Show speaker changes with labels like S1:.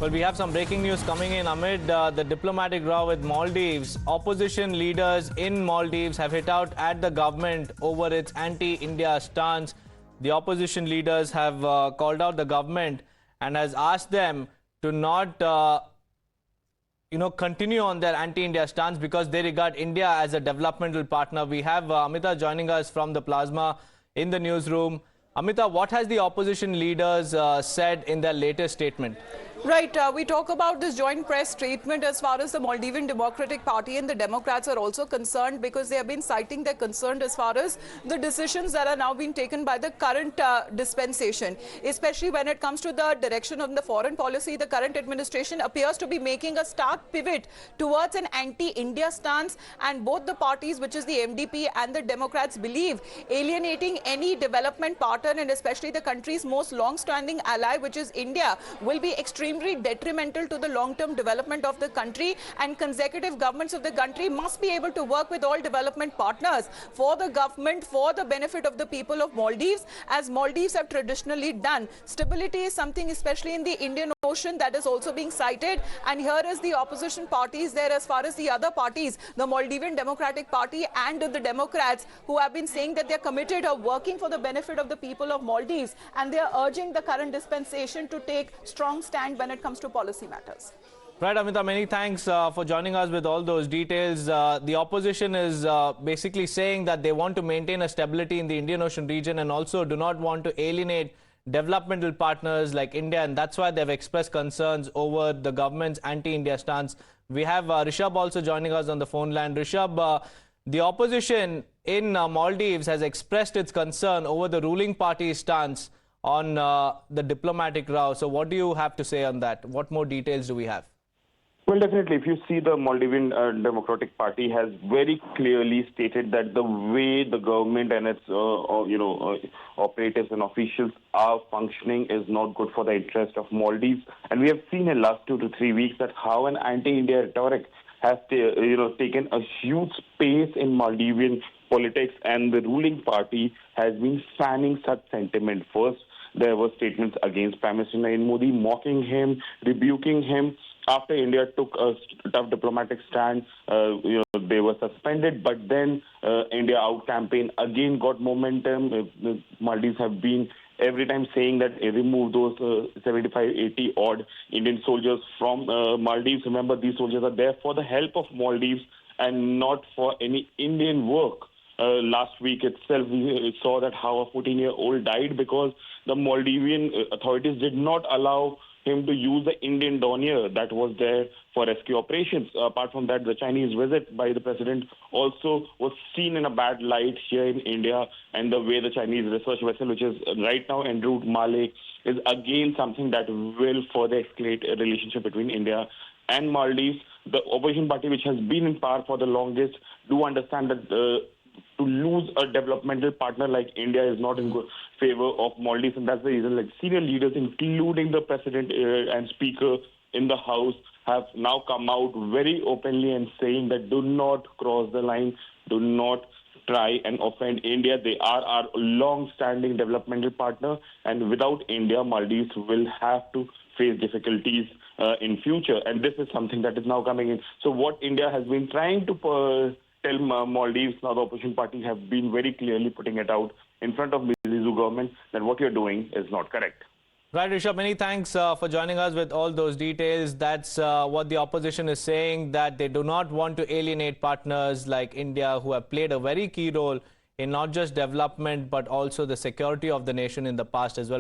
S1: Well, we have some breaking news coming in amid the diplomatic row with Maldives. Opposition leaders in Maldives have hit out at the government over its anti-India stance. The opposition leaders have called out the government and has asked them to not continue on their anti-India stance because they regard India as a developmental partner. We have Amita joining us from the plasma in the newsroom. Amita, what has the opposition leaders said in their latest statement?
S2: Right, we talk about this joint press statement as far as the Maldivian Democratic Party and the Democrats are also concerned, because they have been citing their concern as far as the decisions that are now being taken by the current dispensation, especially when it comes to the direction of the foreign policy. The current administration appears to be making a stark pivot towards an anti-India stance, and both the parties, which is the MDP and the Democrats, believe alienating any development partner and especially the country's most long-standing ally, which is India, will be extremely detrimental to the long-term development of the country, and consecutive governments of the country must be able to work with all development partners for the government, for the benefit of the people of Maldives, as Maldives have traditionally done. Stability is something, especially in the Indian Ocean, that is also being cited, and here is the opposition parties there as far as the other parties, the Maldivian Democratic Party and the Democrats, who have been saying that they are committed or working for the benefit of the people of Maldives, and they are urging the current dispensation to take strong stand when it comes to policy matters.
S1: Right, Amita, many thanks for joining us with all those details. The opposition is basically saying that they want to maintain a stability in the Indian Ocean region and also do not want to alienate developmental partners like India, and that's why they've expressed concerns over the government's anti-India stance. We have Rishabh also joining us on the phone line. Rishabh, the opposition in Maldives has expressed its concern over the ruling party's stance on the diplomatic row. So what do you have to say on that? What more details do we have?
S3: Well, definitely, if you see, the Maldivian Democratic Party has very clearly stated that the way the government and its, operatives and officials are functioning is not good for the interest of Maldives. And we have seen in the last 2 to 3 weeks that how an anti-India rhetoric has, taken a huge space in Maldivian politics, and the ruling party has been fanning such sentiment. First, there were statements against Prime Minister Narendra Modi, mocking him, rebuking him. After India took a tough diplomatic stand, they were suspended. But then India Out campaign again got momentum. The Maldives have been every time saying that remove those 75, 80 odd Indian soldiers from Maldives. Remember, these soldiers are there for the help of Maldives and not for any Indian work. Last week itself, we saw that how a 14-year-old died because the Maldivian authorities did not allow him to use the Indian Dornier that was there for rescue operations. Apart from that, the Chinese visit by the president also was seen in a bad light here in India, and the way the Chinese research vessel, which is right now en route Malé, is again something that will further escalate a relationship between India and Maldives. The opposition party, which has been in power for the longest, do understand that to lose a developmental partner like India is not in good favor of Maldives, and that's the reason like senior leaders, including the president and speaker in the House, have now come out very openly and saying that do not cross the line, do not try and offend India. They are our long-standing developmental partner, and without India, Maldives will have to face difficulties in future, and this is something that is now coming in. So what India has been trying to tell Maldives, now the opposition parties have been very clearly putting it out in front of Muizzu government that what you're doing is not correct.
S1: Right, Rishabh, many thanks for joining us with all those details. That's what the opposition is saying, that they do not want to alienate partners like India, who have played a very key role in not just development, but also the security of the nation in the past as well.